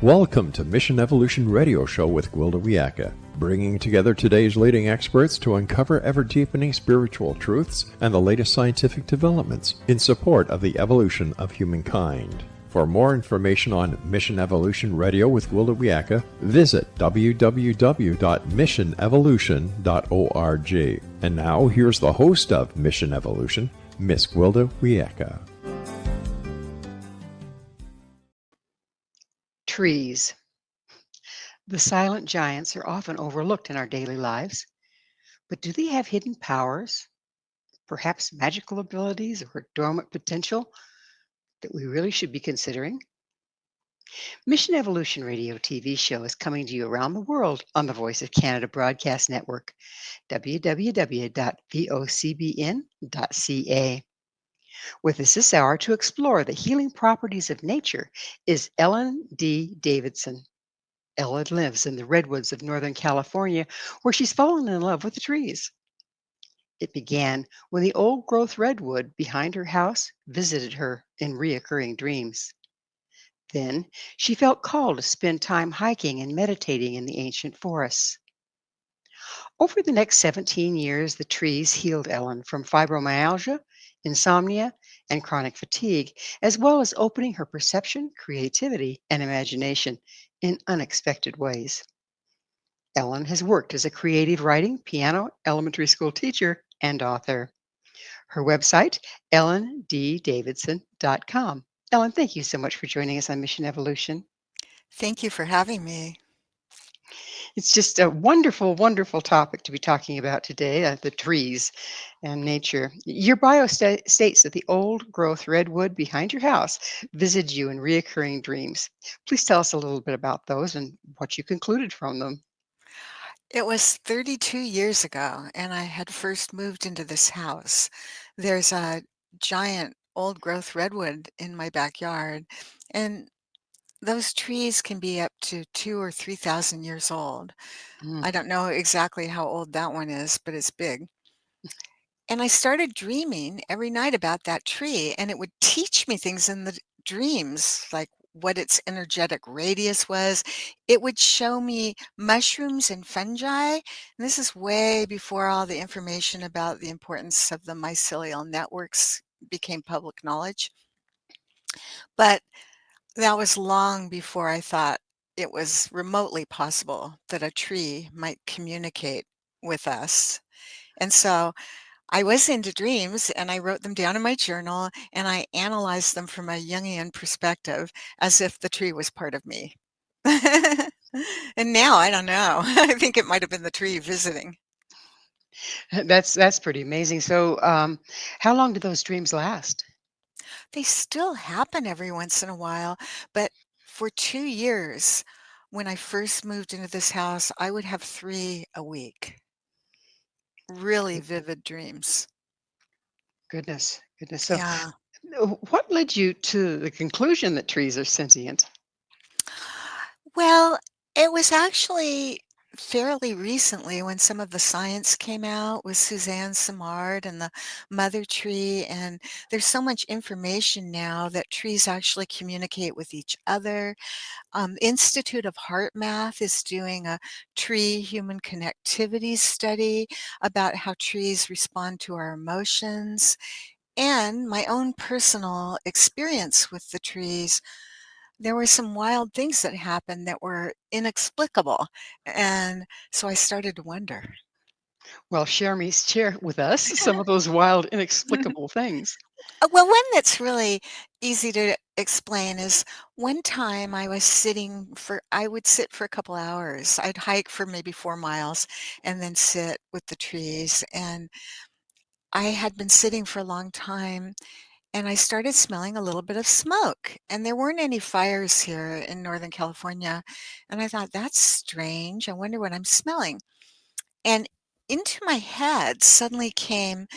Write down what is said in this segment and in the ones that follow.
Welcome to Mission Evolution Radio Show with Gwilda Wiyaka, bringing together today's leading experts to uncover ever-deepening spiritual truths and the latest scientific developments in support of the evolution of humankind. For more information on Mission Evolution Radio with Gwilda Wiyaka, visit www.missionevolution.org. And now, here's the host of Mission Evolution, Miss Gwilda Wiyaka. Trees. The silent giants are often overlooked in our daily lives, but do they have hidden powers, perhaps magical abilities or dormant potential that we really should be considering? Mission Evolution Radio TV show is coming to you around the world on the Voice of Canada Broadcast Network, www.vocbn.ca. With us this hour to explore the healing properties of nature is Dee Davidson. Ellen lives in the redwoods of Northern California, where she's fallen in love with the trees. It began when the old growth redwood behind her house visited her in reoccurring dreams. Then she felt called to spend time hiking and meditating in the ancient forests. Over the next 17 years, the trees healed Ellen from fibromyalgia, insomnia, and chronic fatigue, as well as opening her perception, creativity, and imagination in unexpected ways. Ellen has worked as a creative writing, piano, elementary school teacher, and author. Her website, ellenddavidson.com. Ellen, thank you so much for joining us on Mission Evolution. Thank you for having me. It's just a wonderful, wonderful topic to be talking about today, the trees and nature. Your bio states that the old growth redwood behind your house visited you in reoccurring dreams. Please tell us a little bit about those and what you concluded from them. It was 32 years ago, and I had first moved into this house. There's a giant old growth redwood in my backyard, and those trees can be up to 2,000 or 3,000 years old. Mm. I don't know exactly how old that one is, but it's big. And I started dreaming every night about that tree, and it would teach me things in the dreams, like what its energetic radius was. It would show me mushrooms and fungi. And this is way before all the information about the importance of the mycelial networks became public knowledge. But that was long before I thought it was remotely possible that a tree might communicate with us. And so I was into dreams, and I wrote them down in my journal, and I analyzed them from a Jungian perspective as if the tree was part of me. And now I don't know. I think it might have been the tree visiting. That's pretty amazing. So, how long do those dreams last? They still happen every once in a while, but for 2 years, when I first moved into this house, I would have 3 a week. Really vivid dreams. Goodness. So, Yeah. what led you to the conclusion that trees are sentient? Well, it was actually fairly recently when some of the science came out with Suzanne Simard and the mother tree, and there's so much information now that trees actually communicate with each other. Institute of Heart Math is doing a tree-human connectivity study about how trees respond to our emotions, and my own personal experience with the trees. There were some wild things that happened that were inexplicable, and so I started to wonder. Well, share with us some of those wild, inexplicable things. Well, one that's really easy to explain is one time I would sit for a couple hours. I'd hike for maybe 4 miles and then sit with the trees, and I had been sitting for a long time, and I started smelling a little bit of smoke, and there weren't any fires here in Northern California, and I thought, "That's strange. I wonder what I'm smelling." And into my head suddenly came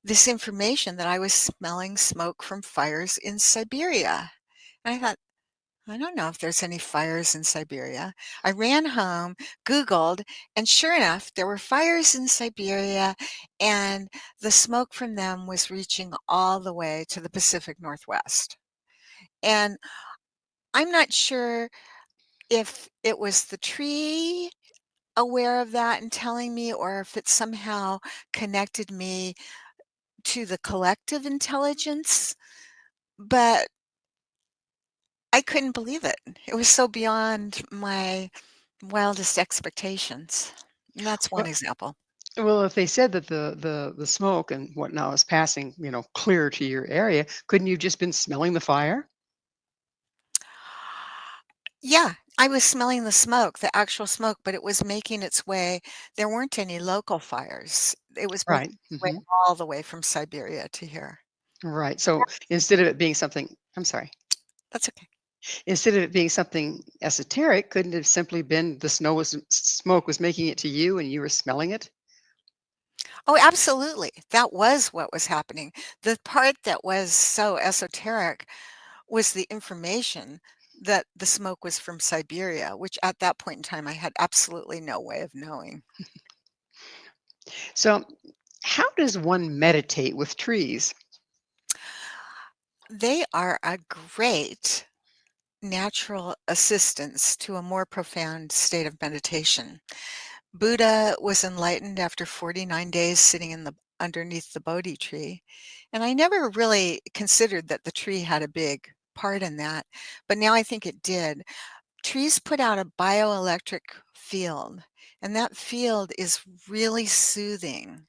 this information that I was smelling smoke from fires in Siberia. And I thought, I don't know if there's any fires in Siberia. I ran home, Googled, and sure enough, there were fires in Siberia, and the smoke from them was reaching all the way to the Pacific Northwest. And I'm not sure if it was the tree aware of that and telling me, or if it somehow connected me to the collective intelligence, but I couldn't believe it. It was so beyond my wildest expectations. And that's one Well, example. well, if they said that the smoke and whatnot was passing, clear to your area, couldn't you just been smelling the fire? Yeah, I was smelling the smoke, the actual smoke, but it was making its way. There weren't any local fires. It was Right. making its way Hmm. all the way from Siberia to here. Right. So instead of it being something, I'm sorry, That's okay. instead of it being something esoteric, couldn't it have simply been the smoke was making it to you and you were smelling it? Oh, absolutely. That was what was happening. The part that was so esoteric was the information that the smoke was from Siberia, which at that point in time I had absolutely no way of knowing. So, how does one meditate with trees? They are a great natural assistance to a more profound state of meditation. Buddha was enlightened after 49 days sitting in the underneath the Bodhi tree, and I never really considered that the tree had a big part in that, but now I think it did. Trees put out a bioelectric field, and that field is really soothing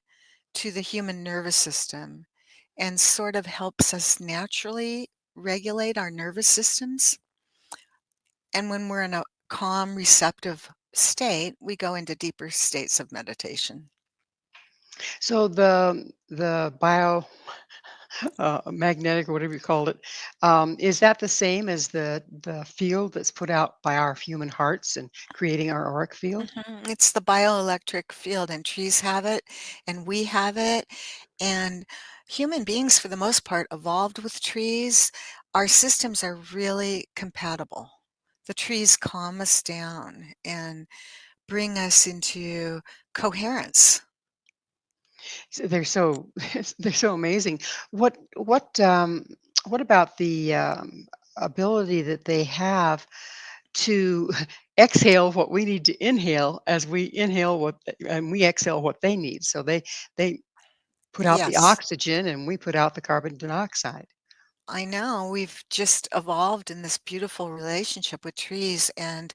to the human nervous system and sort of helps us naturally regulate our nervous systems. And when we're in a calm, receptive state, we go into deeper states of meditation. So the bio magnetic or whatever you called it, is that the same as the field that's put out by our human hearts and creating our auric field? It's the bioelectric field, and trees have it, and we have it. And human beings, for the most part, evolved with trees. Our systems are really compatible. The trees calm us down and bring us into coherence. They're so they're so amazing. What about the ability that they have to exhale what we need to inhale as we inhale and we exhale what they need. So they put out the Yes, oxygen and we put out the carbon dioxide. I know. We've just evolved in this beautiful relationship with trees, and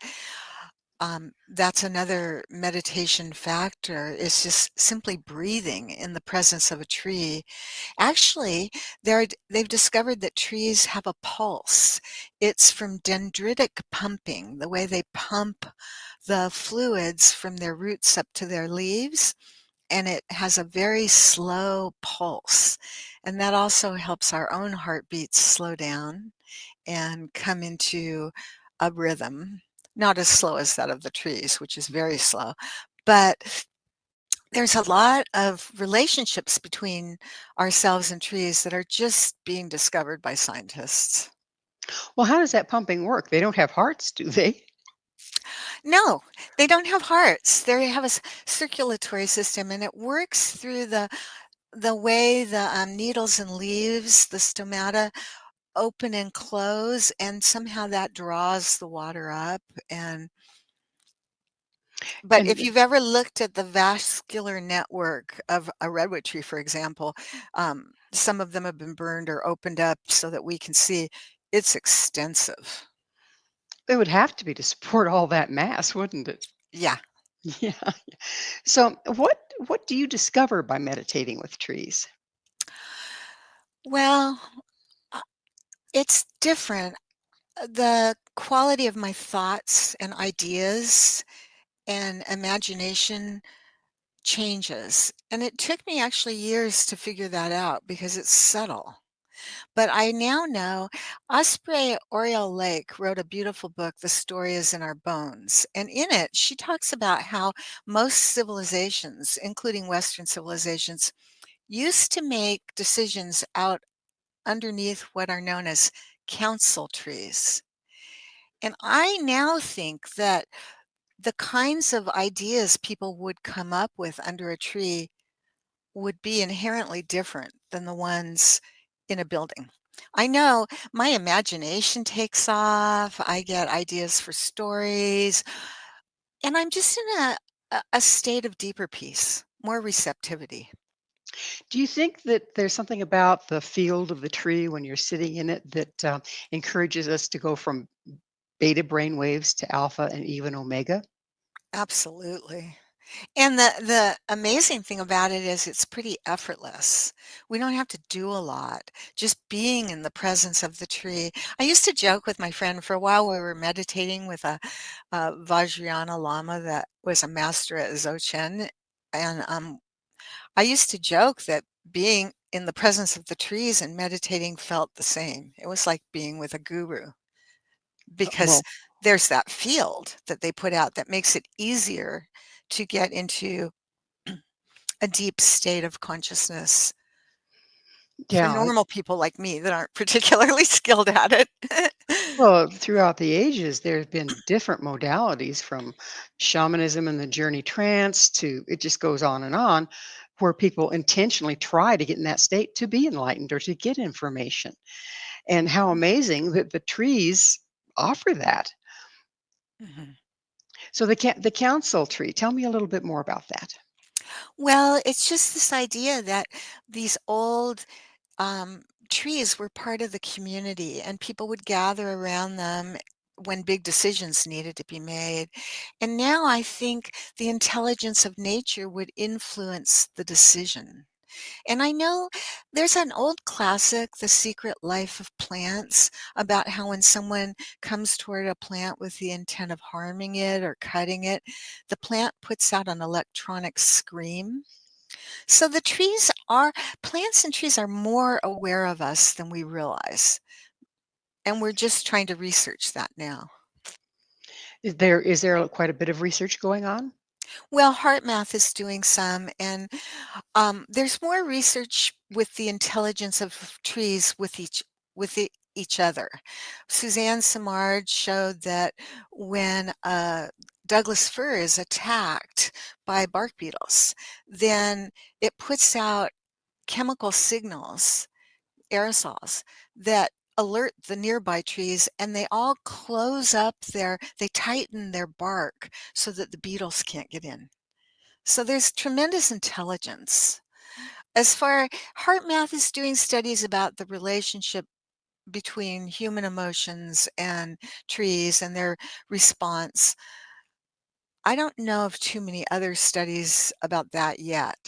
that's another meditation factor is just simply breathing in the presence of a tree. Actually, they've discovered that trees have a pulse. It's from dendritic pumping, the way they pump the fluids from their roots up to their leaves, and it has a very slow pulse. And that also helps our own heartbeats slow down and come into a rhythm, not as slow as that of the trees, which is very slow. But there's a lot of relationships between ourselves and trees that are just being discovered by scientists. Well, how does that pumping work? They don't have hearts, do they? No, they don't have hearts. They have a circulatory system, and it works through the way the needles and leaves, the stomata, open and close, and somehow that draws the water up. And but And if you've ever looked at the vascular network of a redwood tree, for example, some of them have been burned or opened up so that we can see it's extensive. it would have to be to support all that mass, wouldn't it? Yeah. Yeah. So what do you discover by meditating with trees? Well, uh, it's different. The quality of my thoughts and ideas and imagination changes. And it took me actually years to figure that out because it's subtle. But I now know Osprey Oriole Lake wrote a beautiful book, The Story is in Our Bones. And in it, she talks about how most civilizations, including Western civilizations, used to make decisions out underneath what are known as council trees. And I now think that the kinds of ideas people would come up with under a tree would be inherently different than the ones in a building. I know my imagination takes off. I get ideas for stories, and I'm just in a state of deeper peace, more receptivity. Do you think that there's something about the field of the tree when you're sitting in it that encourages us to go from beta brain waves to alpha and even omega? Absolutely. And the amazing thing about it is it's pretty effortless. We don't have to do a lot, just being in the presence of the tree. I used to joke with my friend for a while, we were meditating with a Vajrayana Lama that was a master at Dzogchen, and, I used to joke that being in the presence of the trees and meditating felt the same. It was like being with a guru because Well, there's that field that they put out that makes it easier to get into a deep state of consciousness for yeah. normal people like me that aren't particularly skilled at it. Well, throughout the ages, there's been different modalities from shamanism and the journey trance to it just goes on, where people intentionally try to get in that state to be enlightened or to get information. And how amazing that the trees offer that. Mhm. So the council tree, tell me a little bit more about that. Well, it's just this idea that these old um, trees were part of the community and people would gather around them when big decisions needed to be made. And now I think the intelligence of nature would influence the decision. And I know there's an old classic, The Secret Life of Plants, about how when someone comes toward a plant with the intent of harming it or cutting it, the plant puts out an electronic scream. So the plants and trees are more aware of us than we realize. And we're just trying to research that now. Is there quite a bit of research going on? Well, HeartMath is doing some, and there's more research with the intelligence of trees with each other. Suzanne Simard showed that when Douglas fir is attacked by bark beetles, then it puts out chemical signals, aerosols, that alert the nearby trees and they all they tighten their bark so that the beetles can't get in. So there's tremendous intelligence. As far HeartMath is doing studies about the relationship between human emotions and trees and their response. I don't know of too many other studies about that yet.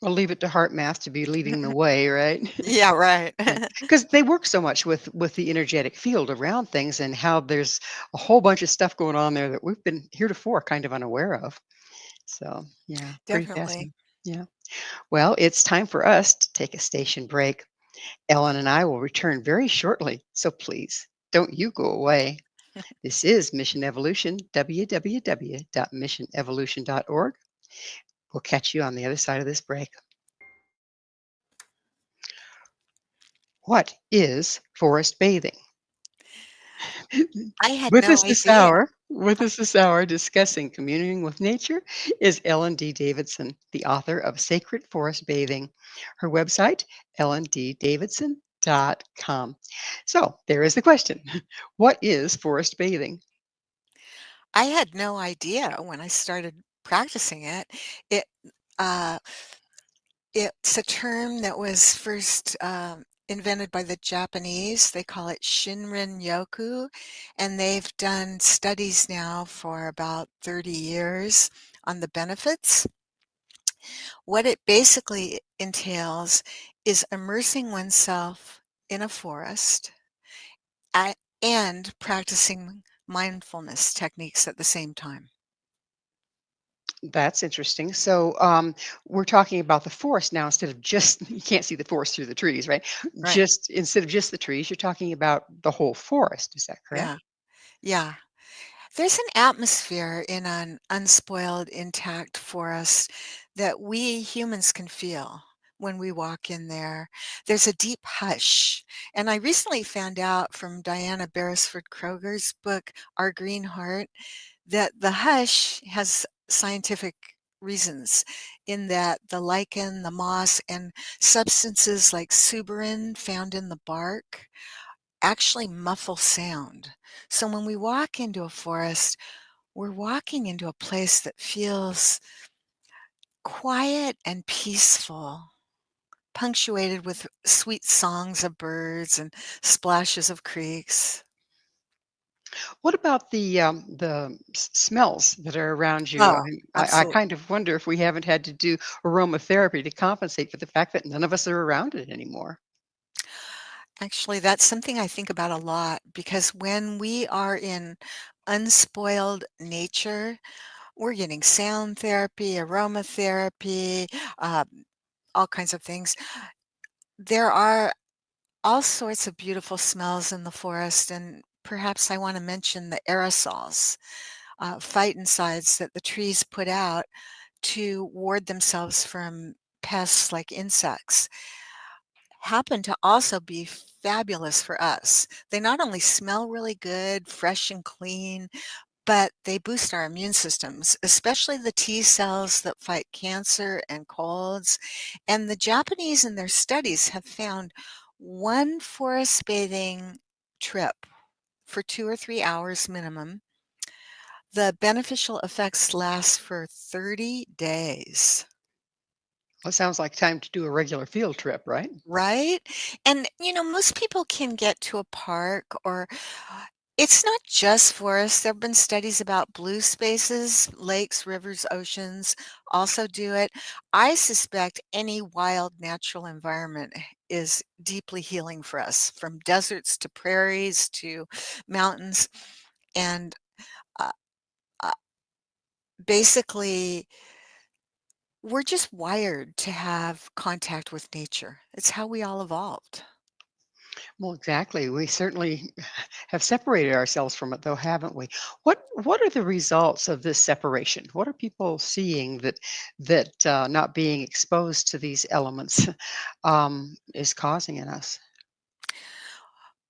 We'll leave it to heart math to be leading the way, right? Yeah, right. Yeah, because they work so much with the energetic field around things and how there's a whole bunch of stuff going on there that we've been heretofore kind of unaware of. So, yeah, pretty Definitely. fascinating. Yeah. Well, it's time for us to take a station break. Ellen and I will return very shortly, so please don't you go away. This is Mission Evolution, www.missionevolution.org. We'll catch you on the other side of this break. What is forest bathing? I had no idea. With us this hour discussing communing with nature is Ellen D. Davidson, the author of Sacred Forest Bathing. Her website, ellenddavidson.com. So there is the question. What is forest bathing? I had no idea when I started practicing it. It uh, it's a term that was first invented by the Japanese. They call it Shinrin Yoku, and they've done studies now for about 30 years on the benefits. What it basically entails is immersing oneself in a forest a- and practicing mindfulness techniques at the same time. That's interesting. So we're talking about the forest now instead of just, you can't see the forest through the trees, right? Right. Just instead of just the trees, you're talking about the whole forest. Is that Yeah. correct? Yeah. There's an atmosphere in an unspoiled, intact forest that we humans can feel when we walk in there. There's a deep hush. And I recently found out from Diana Beresford Kroger's book, Our Green Heart, that the hush has scientific reasons. in that the lichen, the moss, and substances like suberin found in the bark actually muffle sound. So when we walk into a forest, we're walking into a place that feels quiet and peaceful, punctuated with sweet songs of birds and splashes of creeks. What about the smells that are around you? Oh, I absolutely. kind of wonder if we haven't had to do aromatherapy to compensate for the fact that none of us are around it anymore. Actually, that's something I think about a lot because when we are in unspoiled nature, we're getting sound therapy, aromatherapy, uh, all kinds of things. There are all sorts of beautiful smells in the forest, and perhaps I want to mention the aerosols, phytoncides that the trees put out to ward themselves from pests like insects, happen to also be fabulous for us. They not only smell really good, fresh and clean, but they boost our immune systems, especially the T cells that fight cancer and colds. And the Japanese in their studies have found one forest bathing trip for 2 or 3 hours minimum. The beneficial effects last for 30 days. Well, it sounds like time to do a regular field trip, right? Right? And, most people can get to a park or it's not just forests. There have been studies about blue spaces, lakes, rivers, oceans also do it. I suspect any wild natural environment is deeply healing for us, from deserts to prairies to mountains. And uh, uh, basically, we're just wired to have contact with nature. It's how we all evolved. Well, exactly. We certainly have separated ourselves from it, though, haven't we? What are the results of this separation? What are people seeing that not being exposed to these elements is causing in us?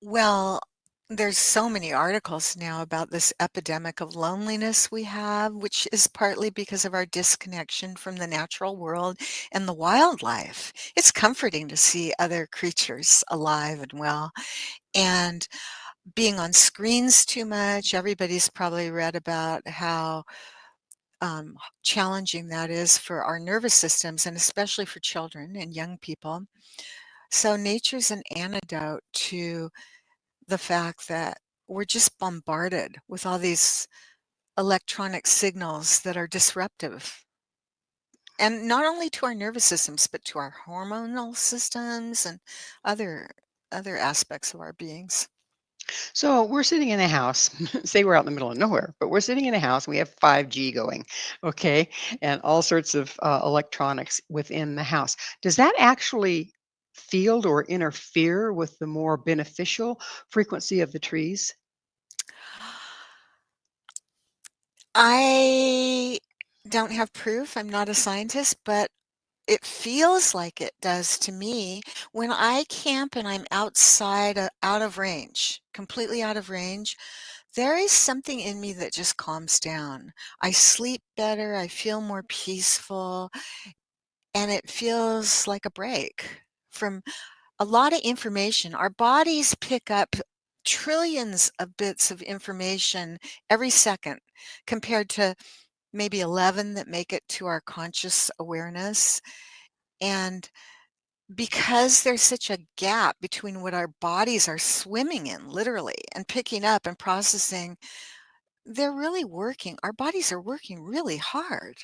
Well, there's so many articles now about this epidemic of loneliness we have, which is partly because of our disconnection from the natural world and the wildlife. It's comforting to see other creatures alive and well. And being on screens too much, everybody's probably read about how challenging that is for our nervous systems and especially for children and young people. So, nature's an antidote to the fact that we're just bombarded with all these electronic signals that are disruptive. And not only to our nervous systems, but to our hormonal systems and other other aspects of our beings. So we're sitting in a house. Say we're out in the middle of nowhere, but we're sitting in a house and we have 5G going, okay, and all sorts of electronics within the house. Does that actually field or interfere with the more beneficial frequency of the trees? I don't have proof. I'm not a scientist, but it feels like it does to me when I camp and I'm outside, out of range, completely out of range. There is something in me that just calms down. I sleep better, I feel more peaceful, and it feels like a break from a lot of information. Our bodies pick up trillions of bits of information every second compared to maybe 11 that make it to our conscious awareness. And because there's such a gap between what our bodies are swimming in, literally, and picking up and processing, they're really working. Our bodies are working really hard.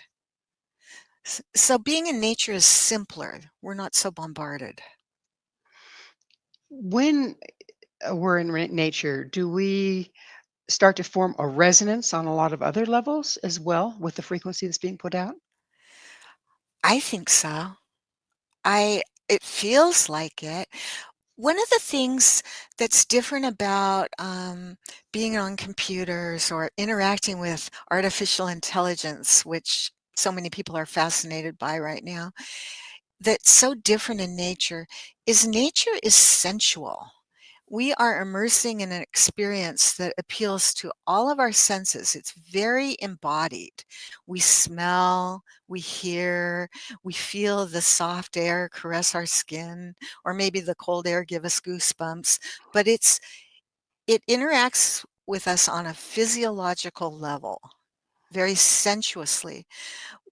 So being in nature is simpler. We're not so bombarded. When we're in nature, do we start to form a resonance on a lot of other levels as well with the frequency that's being put out? I think so. I It feels like it. One of the things that's different about being on computers or interacting with artificial intelligence, which so many people are fascinated by right now, that's so different in nature is sensual. We are immersing in an experience that appeals to all of our senses. It's very embodied. We smell, we hear, we feel the soft air caress our skin, or maybe the cold air give us goosebumps, but it interacts with us on a physiological level, very sensuously.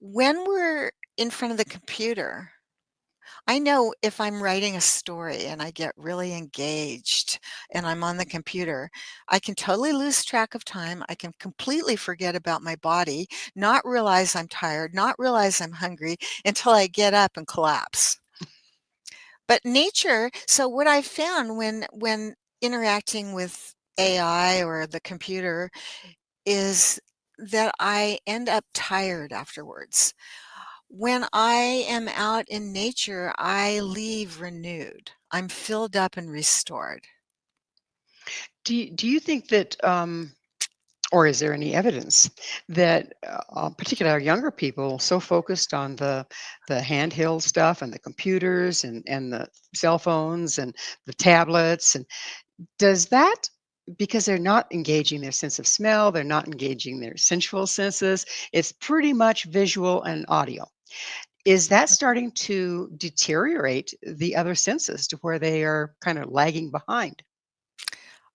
When we're in front of the computer, I know if I'm writing a story and I get really engaged and I'm on the computer, I can totally lose track of time. I can completely forget about my body, not realize I'm tired, not realize I'm hungry until I get up and collapse. But nature, so what I found when interacting with AI or the computer is that I end up tired afterwards. When I am out in nature, I leave renewed. I'm filled up and restored. Do you think that, or is there any evidence that, particularly our younger people, so focused on the handheld stuff and the computers and the cell phones and the tablets, and does that, because they're not engaging their sense of smell, they're not engaging their sensual senses, it's pretty much visual and audio. Is that starting to deteriorate the other senses to where they are kind of lagging behind?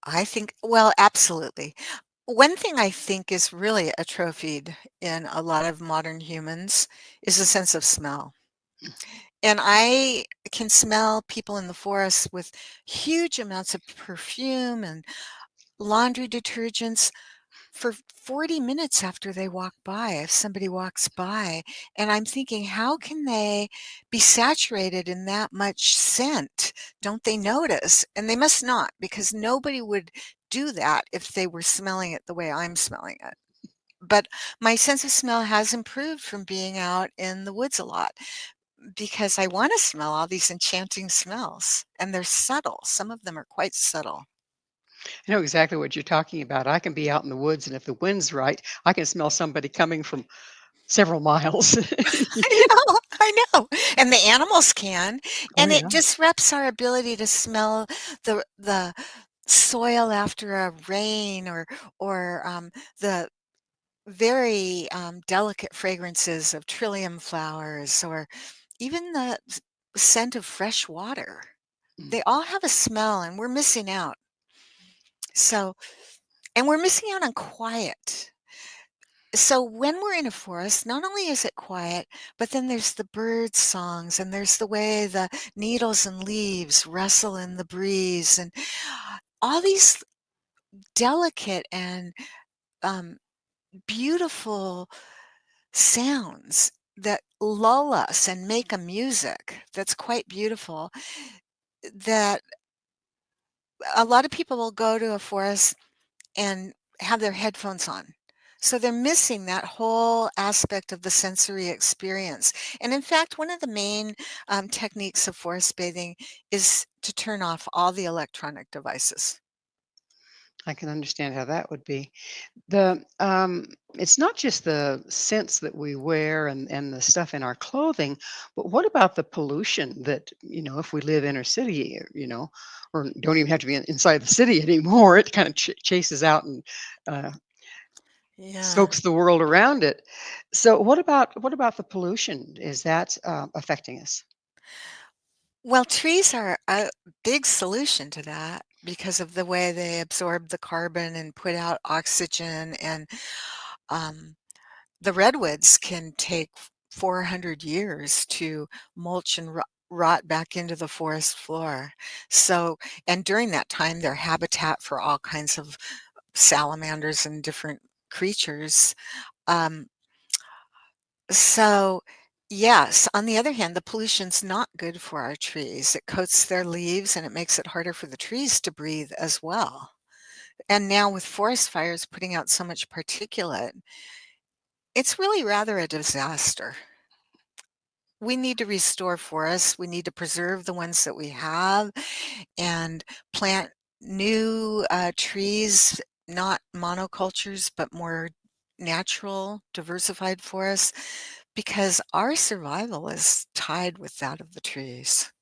I think, well, absolutely. One thing I think is really atrophied in a lot of modern humans is a sense of smell. And I can smell people in the forest with huge amounts of perfume and laundry detergents for 40 minutes after they walk by, if somebody walks by, and I'm thinking, "How can they be saturated in that much scent? Don't they notice?" And they must not, because nobody would do that if they were smelling it the way I'm smelling it. But my sense of smell has improved from being out in the woods a lot because I wanna smell all these enchanting smells, and they're subtle. Some of them are quite subtle. I know exactly what you're talking about. I can be out in the woods, and if the wind's right, I can smell somebody coming from several miles. I know, and the animals can, Oh, and it yeah. disrupts our ability to smell the soil after a rain or the very, delicate fragrances of trillium flowers or even the scent of fresh water. Mm. They all have a smell, and we're missing out. So and we're missing out on quiet. So when we're in a forest, not only is it quiet, but then there's the bird songs and there's the way the needles and leaves rustle in the breeze and all these delicate and um, beautiful sounds that lull us and make a music that's quite beautiful that a lot of people will go to a forest and have their headphones on. So they're missing that whole aspect of the sensory experience. And in fact, one of the main techniques of forest bathing is to turn off all the electronic devices. I can understand how that would be. It's not just the scents that we wear and the stuff in our clothing, but what about the pollution that, if we live inner city, or don't even have to be inside the city anymore, it kind of chases out and uh, Yeah. soaks the world around it. So what about the pollution? Is that affecting us? Well, trees are a big solution to that because of the way they absorb the carbon and put out oxygen. And um, the redwoods can take 400 years to mulch and rot back into the forest floor. So, and during that time, they're habitat for all kinds of salamanders and different creatures. Um, so, yes, on the other hand, the pollution's not good for our trees. It coats their leaves and it makes it harder for the trees to breathe as well. And now with forest fires putting out so much particulate, it's really rather a disaster. We need to restore forests. We need to preserve the ones that we have and plant new trees, not monocultures, but more natural, diversified forests, because our survival is tied with that of the trees.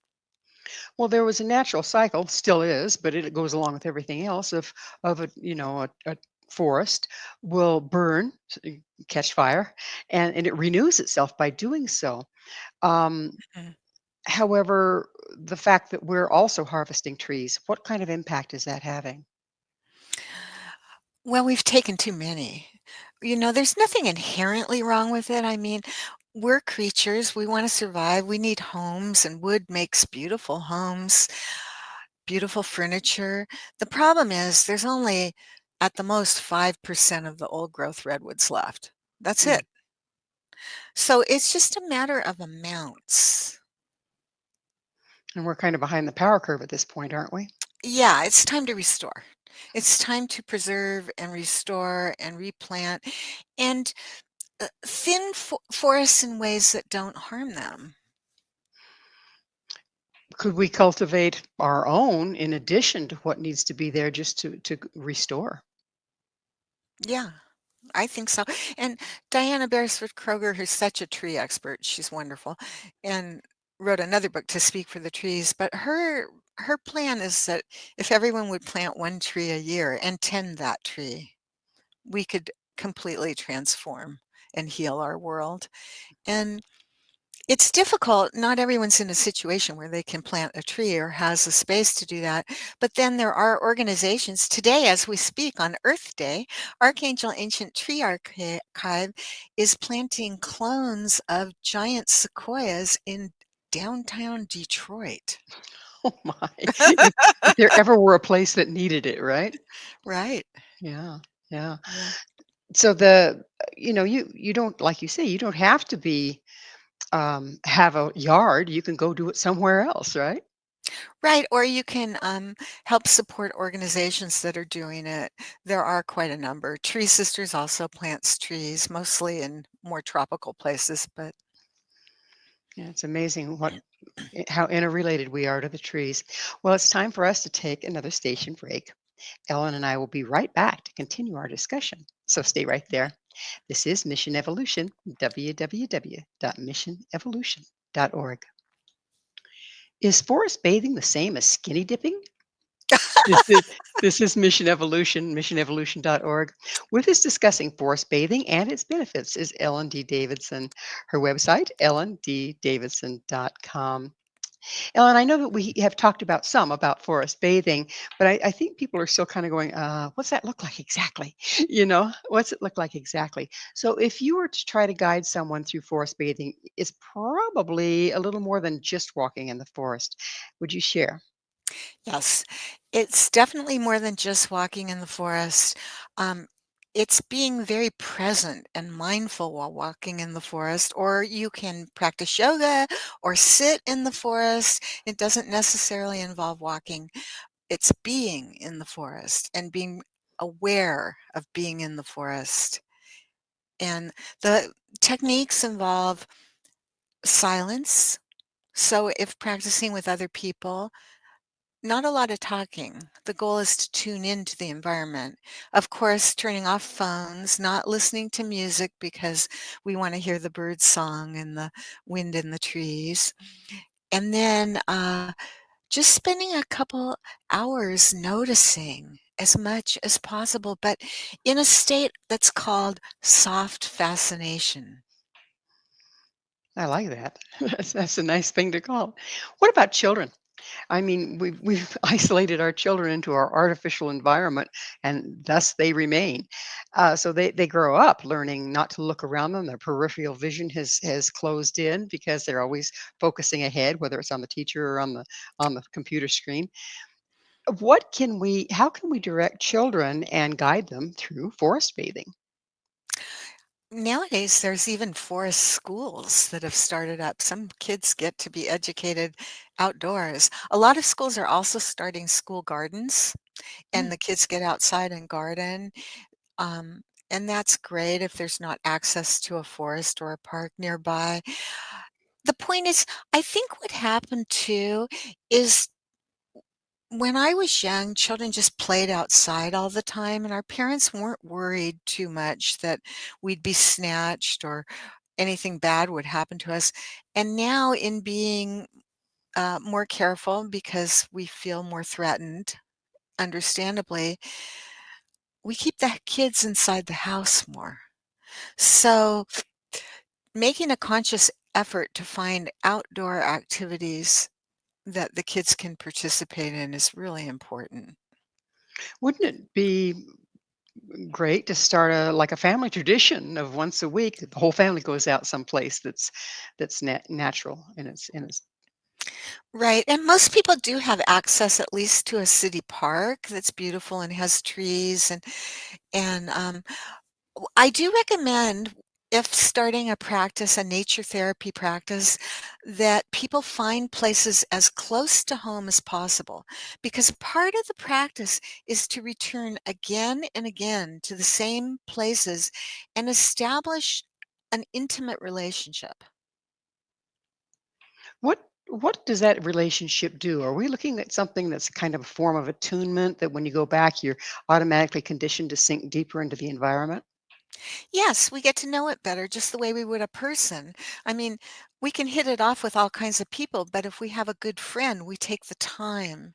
Well, there was a natural cycle, still is, but it goes along with everything else of a a forest will burn, catch fire, and it renews itself by doing so. Um, Mm. However, the fact that we're also harvesting trees, what kind of impact is that having? Well, we've taken too many. There's nothing inherently wrong with it. I mean, we're creatures, we want to survive, we need homes, and wood makes beautiful homes, beautiful furniture. The problem is there's only at the most 5% of the old growth redwoods left. That's Mm. it. So it's just a matter of amounts. And we're kind of behind the power curve at this point, aren't we? Yeah, it's time to restore. It's time to preserve and restore and replant and thin forests in ways that don't harm them. Could we cultivate our own in addition to what needs to be there just to restore? Yeah, I think so. And Diana Beresford Kroger, who's such a tree expert, she's wonderful, and wrote another book to speak for the trees. But her plan is that if everyone would plant one tree a year and tend that tree, we could completely transform and heal our world. And it's difficult. Not everyone's in a situation where they can plant a tree or has the space to do that. But then there are organizations today, as we speak on Earth Day, Archangel Ancient Tree Archive is planting clones of giant sequoias in downtown Detroit. Oh my. If there ever were a place that needed it, right? Right. Yeah. Yeah. Yeah. So you don't, like you say, you don't have to be have a yard. You can go do it somewhere else, right? Right. Or you can help support organizations that are doing it. There are quite a number. Tree Sisters also plants trees, mostly in more tropical places, but Yeah, it's amazing how interrelated we are to the trees. Well, it's time for us to take another station break. Ellen and I will be right back to continue our discussion. So stay right there. This is Mission Evolution, www.missionevolution.org. Is forest bathing the same as skinny dipping? This is this is Mission Evolution, missionevolution.org. With us discussing forest bathing and its benefits is Ellen D. Davidson. Her website, ellenddavidson.com. Ellen, I know that we have talked about some about forest bathing, but I think people are still kind of going, what's that look like exactly? What's it look like exactly? So if you were to try to guide someone through forest bathing, it's probably a little more than just walking in the forest. Would you share? yes, it's definitely more than just walking in the forest. Um, it's being very present and mindful while walking in the forest, or you can practice yoga or sit in the forest. It doesn't necessarily involve walking. It's being in the forest and being aware of being in the forest. And the techniques involve silence. So if practicing with other people, not a lot of talking. The goal is to tune into the environment. Of course, turning off phones, not listening to music because we want to hear the bird song and the wind in the trees. And then just spending a couple hours noticing as much as possible, but in a state that's called soft fascination. I like that. That's a nice thing to call it. What about children? I mean, we've isolated our children into our artificial environment, and thus they remain. So they grow up learning not to look around them. Their peripheral vision has closed in because they're always focusing ahead, whether it's on the teacher or on the computer screen. How can we direct children and guide them through forest bathing? Nowadays, there's even forest schools that have started up. Some kids get to be educated outdoors. A lot of schools are also starting school gardens, and Mm. the kids get outside and garden. And that's great if there's not access to a forest or a park nearby. The point is, I think what happened too is when I was young, children just played outside all the time, and our parents weren't worried too much that we'd be snatched or anything bad would happen to us. And now, in being more careful because we feel more threatened, understandably. We keep the kids inside the house more. So, making a conscious effort to find outdoor activities that the kids can participate in is really important. Wouldn't it be great to start a like a family tradition of once a week that the whole family goes out someplace that's natural in its Right, and most people do have access at least to a city park that's beautiful and has trees and I do recommend if starting a practice, a nature therapy practice, that people find places as close to home as possible because part of the practice is to return again and again to the same places and establish an intimate relationship. what does that relationship do? Are we looking at something that's kind of a form of attunement that when you go back you're automatically conditioned to sink deeper into the environment? Yes, we get to know it better just the way we would a person. I mean, we can hit it off with all kinds of people, but if we have a good friend, we take the time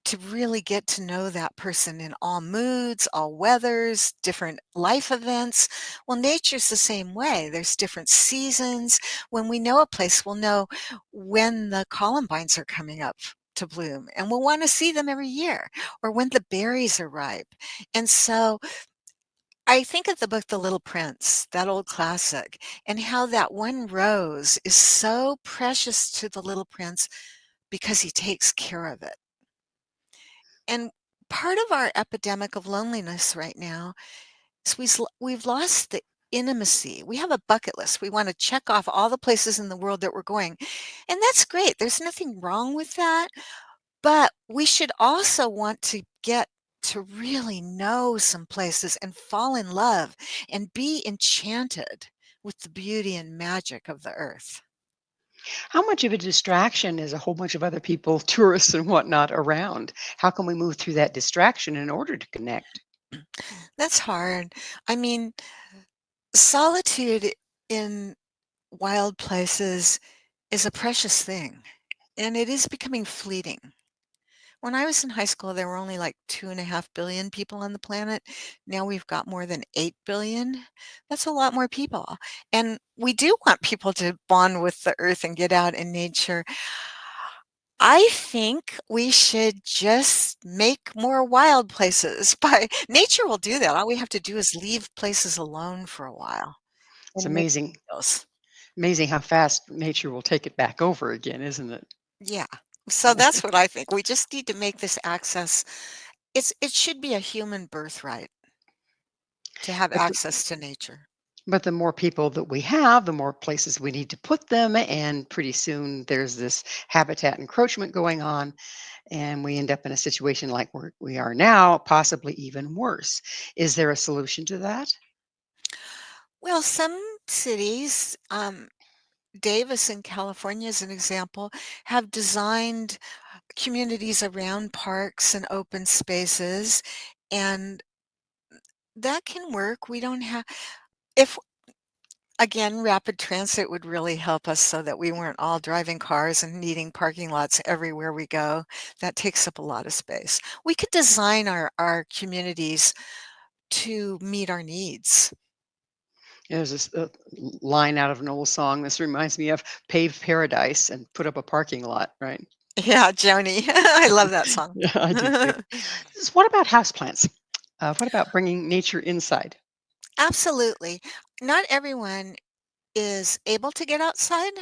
to really get to know that person in all moods, all weathers, different life events. Well, nature's the same way. There's different seasons. When we know a place, we'll know when the columbines are coming up to bloom, and we'll want to see them every year, or when the berries are ripe. And so I think of the book The Little Prince, that old classic, and how that one rose is so precious to the little prince because he takes care of it. And part of our epidemic of loneliness right now is we've lost the intimacy. We have a bucket list. We want to check off all the places in the world that we're going. And that's great. There's nothing wrong with that. But we should also want to get to really know some places and fall in love and be enchanted with the beauty and magic of the earth. How much of a distraction is a whole bunch of other people, tourists and whatnot around? How can we move through that distraction in order to connect? That's hard. I mean, solitude in wild places is a precious thing, and it is becoming fleeting. When I was in high school, there were only like 2.5 billion people on the planet. Now we've got more than 8 billion. That's a lot more people. And we do want people to bond with the earth and get out in nature. I think we should just make more wild places by nature will do that. All we have to do is leave places alone for a while It's and make amazing, those. amazing how fast nature will take it back over again, isn't it? Yeah. So that's what I think. We just need to make this access it should be a human birthright to have But access to nature. But the more people that we have, the more places we need to put them, and pretty soon there's this habitat encroachment going on, and we end up in a situation like we are now, possibly even worse. Is there a solution to that? Well, some cities, Davis in California is an example, have designed communities around parks and open spaces, and that can work. We don't have if again, rapid transit would really help us so that we weren't all driving cars and needing parking lots everywhere we go. That takes up a lot of space. We could design our communities to meet our needs. There's this line out of an old song. This reminds me of paved paradise and put up a parking lot, right? Yeah, Joni. I love that song. Yeah, I do too. What about houseplants? What about bringing nature inside? Absolutely. Not everyone is able to get outside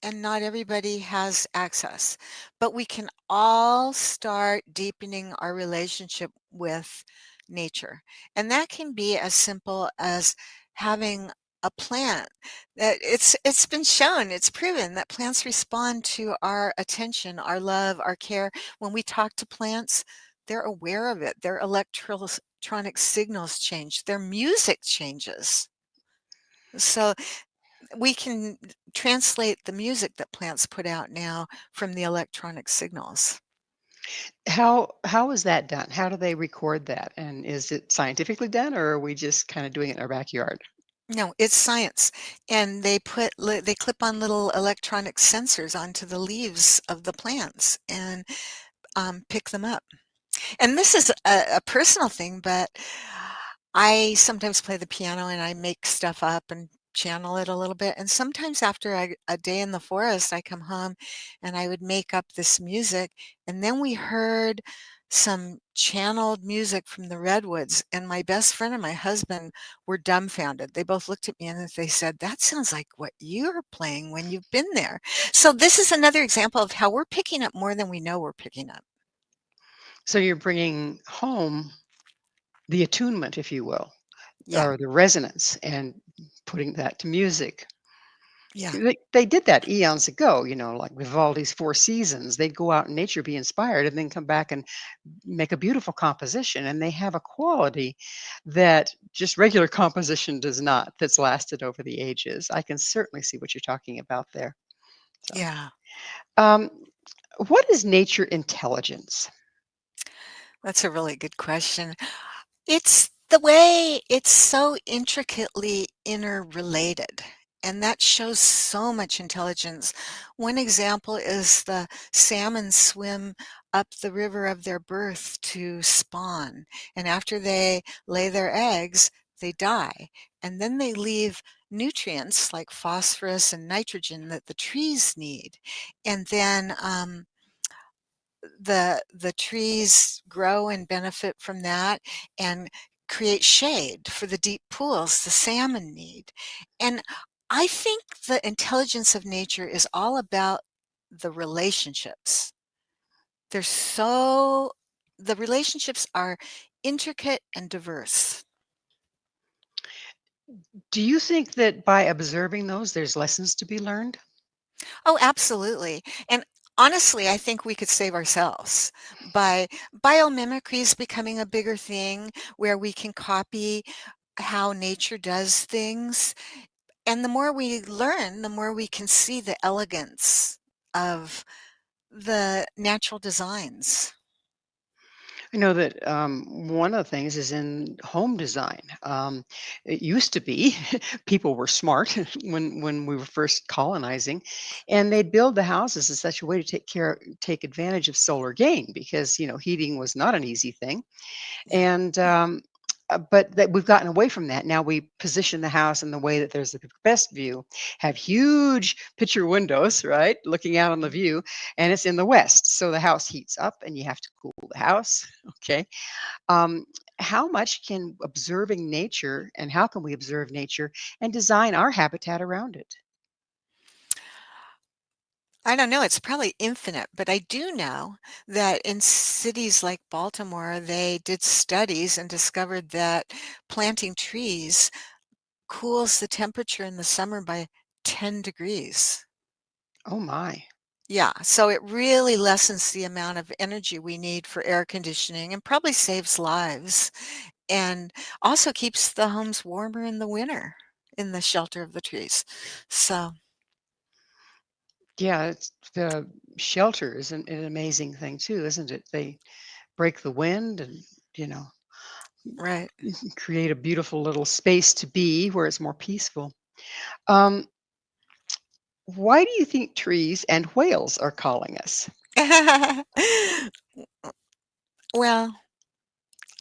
and not everybody has access, but we can all start deepening our relationship with nature. And that can be as simple as having a plant that it's been shown, it's proven that plants respond to our attention, our love, our care. When we talk to plants, they're aware of it. Their electronic signals change, their music changes. So we can translate the music that plants put out now from the electronic signals. How is that done? How do they record that? And is it scientifically done, or are we just kind of doing it in our backyard? No, it's science, and they clip on little electronic sensors onto the leaves of the plants and, pick them up. And this is a personal thing, but I sometimes play the piano and I make stuff up and channel it a little bit. And sometimes after a day in the forest, I come home and I would make up this music. And then we heard some channeled music from the redwoods. And my best friend and my husband were dumbfounded. They both looked at me and they said, "That sounds like what you're playing when you've been there." So this is another example of how we're picking up more than we know we're picking up. So you're bringing home the attunement, if you will, Yeah. or the resonance, and putting that to music. Yeah. They did that eons ago, like Vivaldi's Four Seasons. They'd go out in nature, be inspired, and then come back and make a beautiful composition. And they have a quality that just regular composition does not, that's lasted over the ages. I can certainly see what you're talking about there. So, Yeah. um, what is nature intelligence? That's a really good question. It's the way it's so intricately interrelated, and that shows so much intelligence. One example is the salmon swim up the river of their birth to spawn, and after they lay their eggs, they die, and then they leave nutrients like phosphorus and nitrogen that the trees need. And then the trees grow and benefit from that and create shade for the deep pools the salmon need. And I think the intelligence of nature is all about the relationships. They're so the relationships are intricate and diverse. Do you think that by observing those, there's lessons to be learned? Oh, absolutely. And honestly, I think we could save ourselves by biomimicry is becoming a bigger thing where we can copy how nature does things. And the more we learn, the more we can see the elegance of the natural designs. I know that one of the things is in home design. It used to be people were smart when we were first colonizing, and they'd build the houses in such a way to take advantage of solar gain because heating was not an easy thing. Yeah. And but that we've gotten away from that. Now we position the house in the way that there's the best view, have huge picture windows, right, looking out on the Mhm. view, and it's in the west. So the house heats up and you have to cool the house. Okay. Um, how much can observing nature and how can we observe nature and design our habitat around it? I don't know, it's probably infinite, but I do know that in cities like Baltimore, they did studies and discovered that planting trees cools the temperature in the summer by 10 degrees. Oh my. Yeah, so it really lessens the amount of energy we need for air conditioning and probably saves lives and also keeps the homes warmer in the winter in the shelter of the trees. So, Yeah, it's the shelter is an amazing thing too, isn't it? They break the wind and you know right. create a beautiful little space to be where it's more peaceful. Um, why do you think trees and whales are calling us? Well,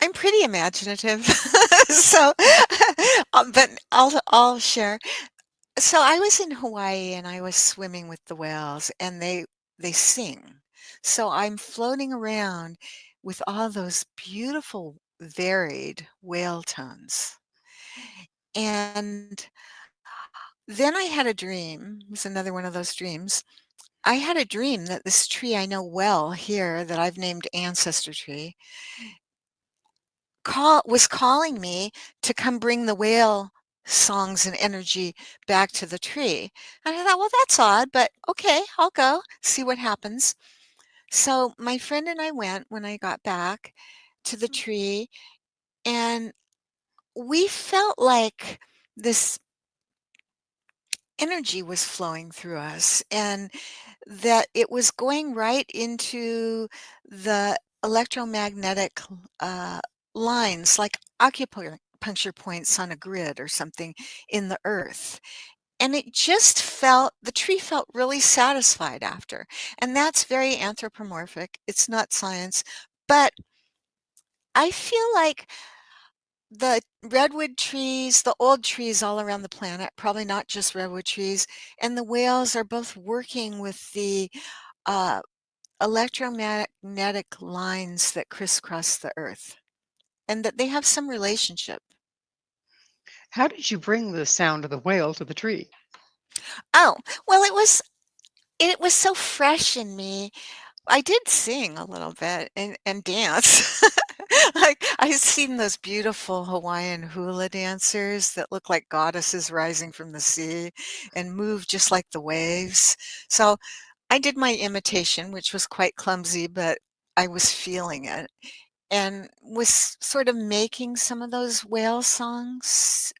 I'm pretty imaginative. So, but I'll share. So I was in Hawaii and I was swimming with the whales and they sing. So I'm floating around with all those beautiful varied whale tones. And then I had a dream. It was another one of those dreams. I had a dream that this tree I know well here that I've named Ancestor Tree was calling me to come bring the whale songs and energy back to the tree. And I thought, well, that's odd, but okay, I'll go see what happens. So my friend and I went when I got back to the tree, and we felt like this energy was flowing through us and that it was going right into the electromagnetic uh, lines like acupuncture acupuncture points on a grid or something in the earth. And the tree felt really satisfied after. And that's very anthropomorphic. It's not science. But I feel like the redwood trees, the old trees all around the planet, probably not just redwood trees, and the whales are both working with the uh, electromagnetic lines that crisscross the earth, and that they have some relationship. How did you bring the sound of the whale to the tree? Oh, well, it was so fresh in me. I did sing a little bit and dance. Like, I've seen those beautiful Hawaiian hula dancers that look like goddesses rising from the sea and move just like the waves. So, I did my imitation, which was quite clumsy, but I was feeling it and was sort of making some of those whale sounds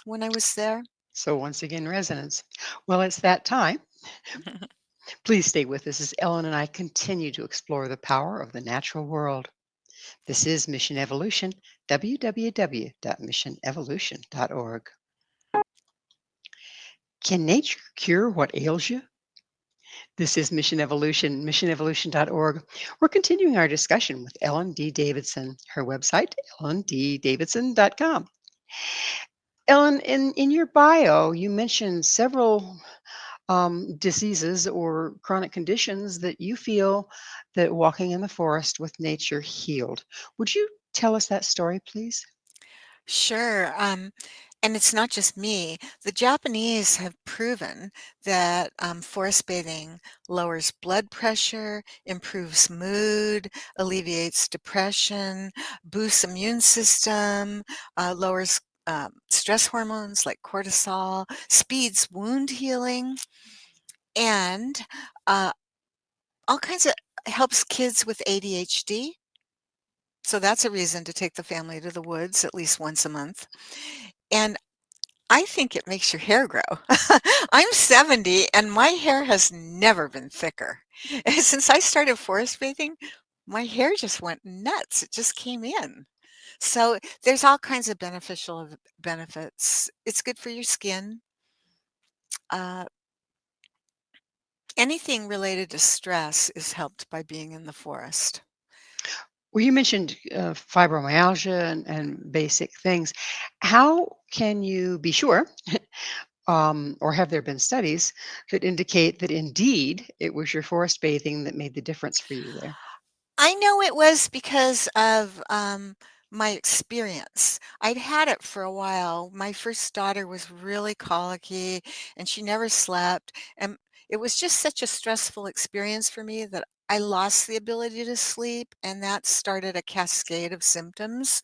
when I was there. So once again, resonance. Well, it's that time. Please stay with us as Ellen and I continue to explore the power of the natural world. This is Mission Evolution, www.missionevolution.org. Can nature cure what ails you? This is Mission Evolution, missionevolution.org. We're continuing our discussion with Ellen D. Davidson. Her website, ellenddavidson.com. Ellen, in your bio, you mentioned several diseases or chronic conditions that you feel that walking in the forest with nature healed. Would you tell us that story, please? Sure. And it's not just me. The Japanese have proven that forest bathing lowers blood pressure, improves mood, alleviates depression, boosts immune system, lowers stress hormones like cortisol, speeds wound healing, and uh, all kinds of helps kids with ADHD. So that's a reason to take the family to the woods at least once a month. And I think it makes your hair grow. I'm 70 and my hair has never been thicker. And since I started forest bathing, my hair just went nuts. It just came in. So there's all kinds of benefits. It's good for your skin. Uh, Anything related to stress is helped by being in the forest. Well, you mentioned fibromyalgia and basic things. How can you be sure, or have there been studies that indicate that indeed it was your forest bathing that made the difference for you there? I know it was because of, my experience. I'd had it for a while. My first daughter was really colicky, and she never slept, and it was just such a stressful experience for me that I lost the ability to sleep, and that started a cascade of symptoms,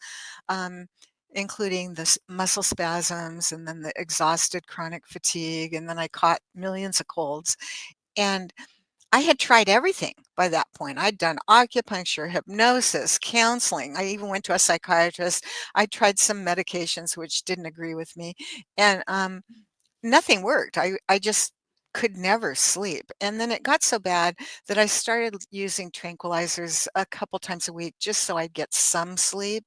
um, including the muscle spasms, and then the exhausted chronic fatigue, and then I caught millions of colds, and I had tried everything by that point. I'd done acupuncture, hypnosis, counseling. I even went to a psychiatrist. I tried some medications which didn't agree with me, and nothing worked. I just could never sleep. And then it got so bad that I started using tranquilizers a couple times a week just so I'd get some sleep.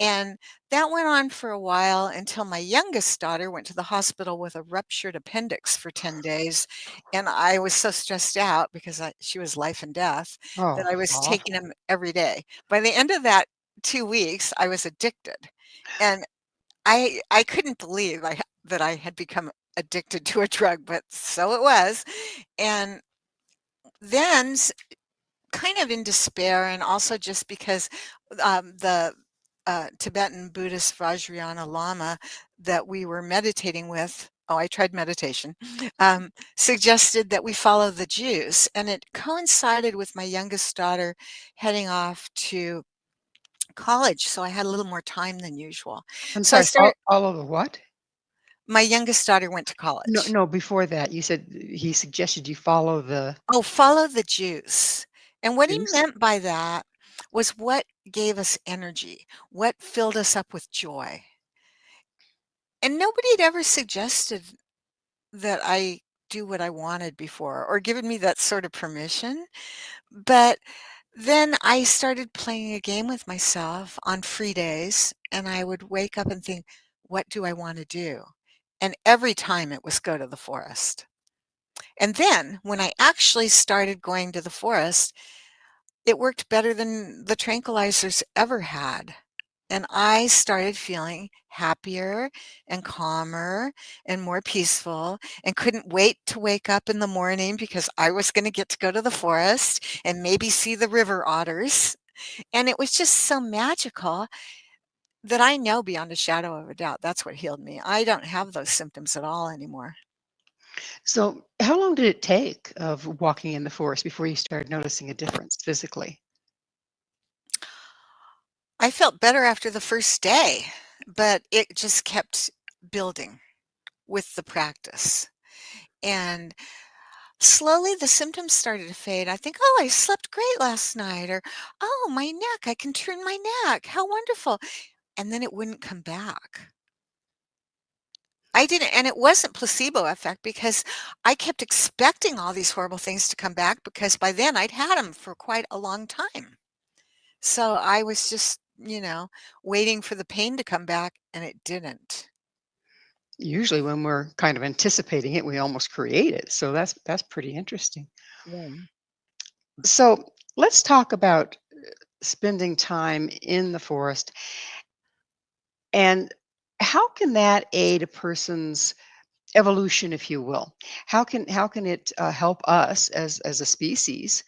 And that went on for a while until my youngest daughter went to the hospital with a ruptured appendix for 10 days. And I was so stressed out because she was life and death that Oh, I was taking awful. them every day. By the end of that 2 weeks, I was addicted. And I couldn't believe that I had become addicted to a drug, but so it was. And then kind of in despair, and also just because the Tibetan Buddhist Vajrayana Lama that we were meditating with, oh, I tried meditation, suggested that we follow the Jews. And it coincided with my youngest daughter heading off to college. So I had a little more time than usual. I'm So I sorry, started, follow the what? my youngest daughter went to No, college. no, before that, you said he suggested you follow the Oh, follow the juice. And what he juice. meant by that was what gave us energy, what filled us up with joy. And nobody had ever suggested that I do what I wanted before or given me that sort of permission. But then I started playing a game with myself on free days. and I would wake up and think, what do I want to do? And every time it was go to the forest. And then when I actually started going to the forest, it worked better than the tranquilizers ever had. And I started feeling happier and calmer and more peaceful and couldn't wait to wake up in the morning because I was going to get to go to the forest and maybe see the river otters. And it was just so magical that I know beyond a shadow of a doubt that's what healed me. I don't have those symptoms at all anymore. So, how long did it take of walking in the forest before you started noticing a difference physically? I felt better after the first day, but it just kept building with the practice. And slowly the symptoms started to fade. I think, oh, I slept great last night, or oh, my neck, I can turn my neck. How wonderful. And then it wouldn't come back. I didn't, and it wasn't placebo effect because I kept expecting all these horrible things to come back because by then I'd had them for quite a long time. So I was just, waiting for the pain to come back and it didn't. Usually, when we're kind of anticipating it, we almost create it. So that's pretty interesting. Yeah. So, let's talk about spending time in the forest and how can that aid a person's evolution, if you will? How can it help us as a species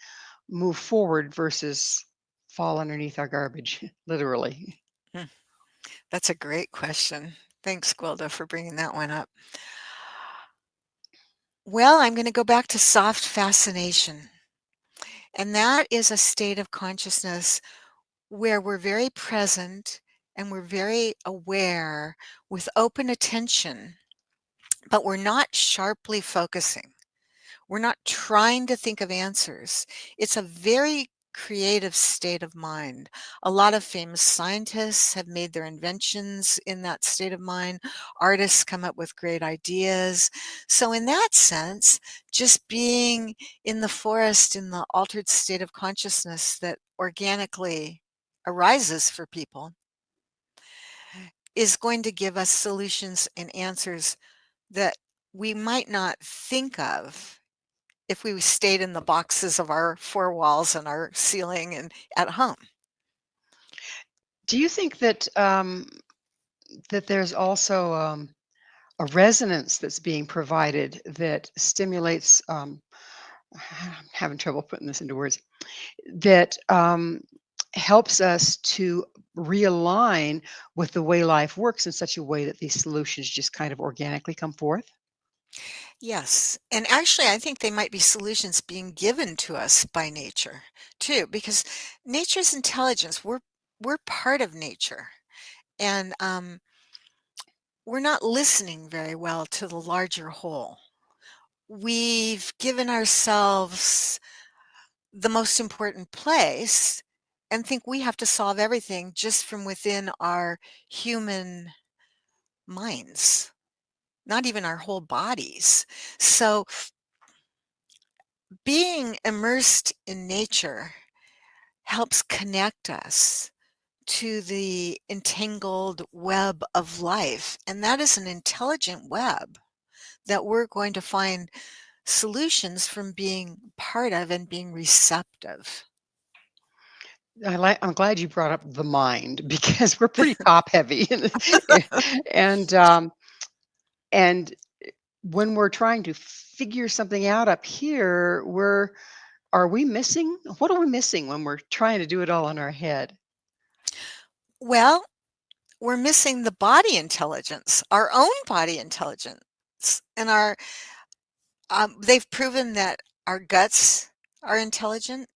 move forward versus fall underneath our garbage, literally? Hmm. That's a great question. Thanks, Gwilda, for bringing that one up. Well, I'm going to go back to soft fascination. And that is a state of consciousness where we're very present and we're very aware with open attention, but we're not sharply focusing. We're not trying to think of answers. It's a very creative state of mind. A lot of famous scientists have made their inventions in that state of mind. Artists come up with great ideas. So, in that sense, just being in the forest in the altered state of consciousness that organically arises for people is going to give us solutions and answers that we might not think of if we stayed in the boxes of our four walls and our ceiling and at home. Do you think that there's also a resonance that's being provided that stimulates? I'm having trouble putting this into words. That helps us to realign with the way life works in such a way that these solutions just kind of organically come forth. Yes. And actually, I think they might be solutions being given to us by nature too, because nature's intelligence, we're part of nature. And we're not listening very well to the larger whole. We've given ourselves the most important place and think we have to solve everything just from within our human minds, not even our whole bodies. So, being immersed in nature helps connect us to the entangled web of life. And that is an intelligent web that we're going to find solutions from being part of and being receptive. I'm glad you brought up the mind because we're pretty top heavy, and and when we're trying to figure something out up here, are we missing? What are we missing when we're trying to do it all in our head? Well, we're missing the body intelligence, our own body intelligence. And they've proven that our guts are intelligent,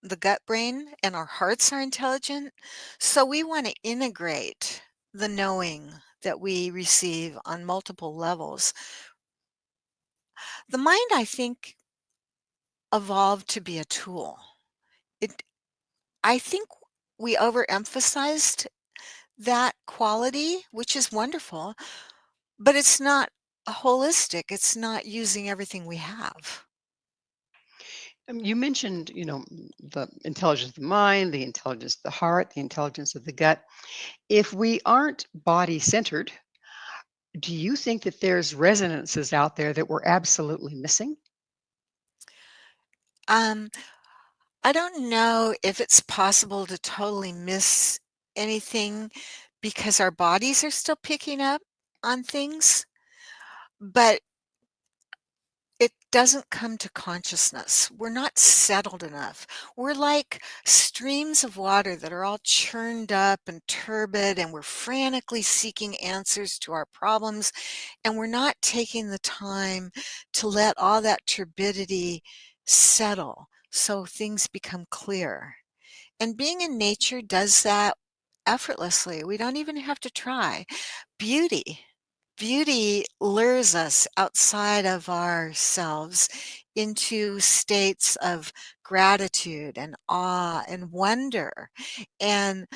the gut brain, and our hearts are intelligent. So we want to integrate the knowing that we receive on multiple levels. The mind, I think, evolved to be a tool. It, I think we overemphasized that quality, which is wonderful, but it's not holistic. It's not using everything we have. You mentioned, the intelligence of the mind, the intelligence of the heart, the intelligence of the gut. If we aren't body centered, do you think that there's resonances out there that we're absolutely missing? Um, I don't know if it's possible to totally miss anything because our bodies are still picking up on things, but it doesn't come to consciousness. We're not settled enough. We're like streams of water that are all churned up and turbid, and we're frantically seeking answers to our problems, and we're not taking the time to let all that turbidity settle so things become clear. And being in nature does that effortlessly. We don't even have to try. Beauty. Beauty lures us outside of ourselves into states of gratitude and awe and wonder. And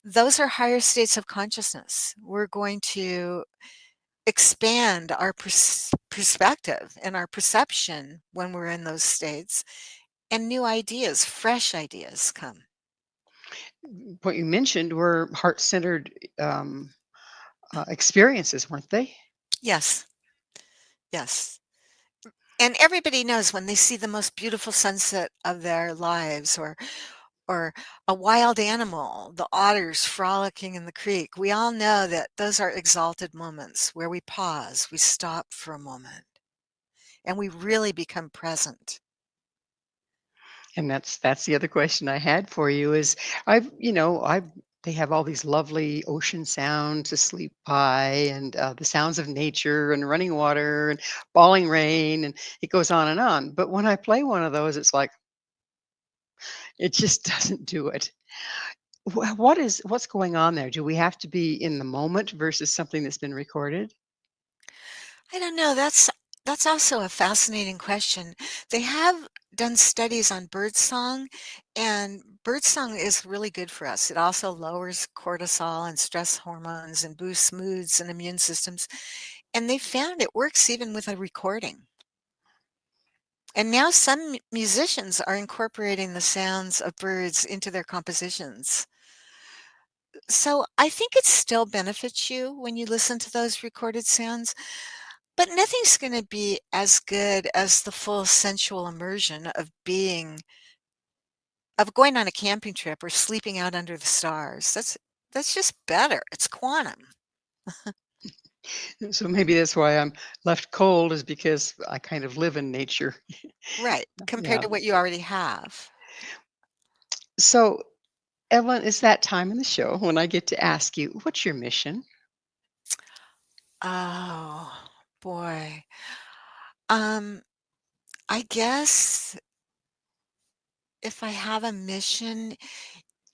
those are higher states of consciousness. We're going to expand our perspective and our perception when we're in those states, and new ideas, fresh ideas come. What you mentioned were heart centered experiences, weren't they? Yes, yes. And everybody knows when they see the most beautiful sunset of their lives, or a wild animal, the otters frolicking in the creek. We all know that those are exalted moments where we pause, we stop for a moment, and we really become present. And that's the other question I had for you is I they have all these lovely ocean sounds to sleep by and the sounds of nature and running water and falling rain and it goes on and on. But when I play one of those, it's like it just doesn't do it. What's going on there? Do we have to be in the moment versus something that's been recorded? I don't know, that's also a fascinating question. They have done studies on birdsong, and birdsong is really good for us. It also lowers cortisol and stress hormones and boosts moods and immune systems, and they found it works even with a recording. And now some musicians are incorporating the sounds of birds into their compositions. So I think it still benefits you when you listen to those recorded sounds, but nothing's going to be as good as the full sensual immersion of going on a camping trip or sleeping out under the stars. That's just better. It's quantum. So maybe that's why I'm left cold is because I kind of live in nature. Right, compared Yeah. to what you already have. So Evelyn, it's that time in the show when I get to ask you, what's your mission? Oh, boy. Um, I guess if I have a mission,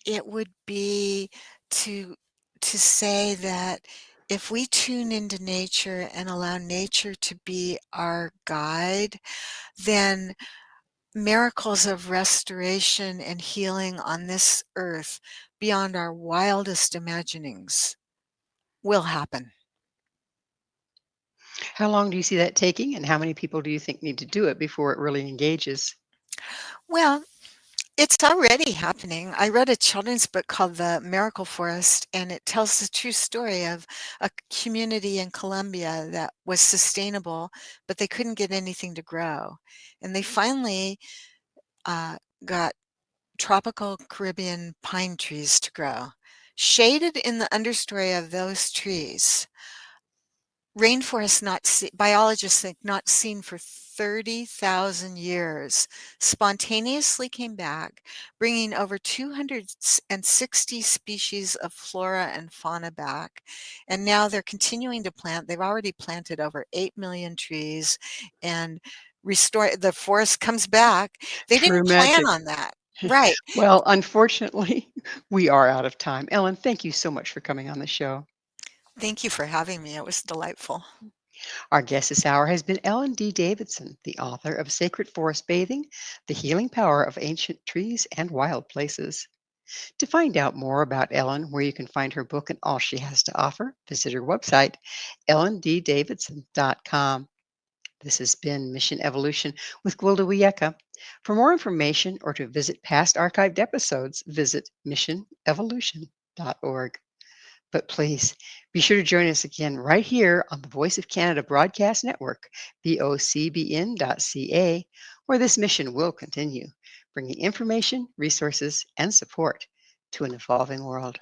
it would be to say that if we tune into nature and allow nature to be our guide, then miracles of restoration and healing on this earth beyond our wildest imaginings will happen. How long do you see that taking, and how many people do you think need to do it before it really engages? Well, it's already happening. I read a children's book called The Miracle Forest, and it tells the true story of a community in Colombia that was sustainable, but they couldn't get anything to grow. And they finally uh, got tropical Caribbean pine trees to grow. Shaded in the understory of those trees, rainforests biologists think not seen for 30,000 years, spontaneously came back, bringing over 260 species of flora and fauna back. And now they're continuing to plant. They've already planted over 8 million trees and restore the forest comes back. They True didn't plan magic. on that. Right. Well, unfortunately, we are out of time. Ellen, thank you so much for coming on the show. Thank you for having me. It was delightful. Our guest this hour has been Ellen D. Davidson, the author of Sacred Forest Bathing, The Healing Power of Ancient Trees and Wild Places. To find out more about Ellen, where you can find her book and all she has to offer, visit her website, ellenddavidson.com. This has been Mission Evolution with Gwilda Wiyaka. For more information or to visit past archived episodes, visit missionevolution.org. But please be sure to join us again right here on the Voice of Canada Broadcast Network, vocbn.ca, where this mission will continue, bringing information, resources, and support to an evolving world.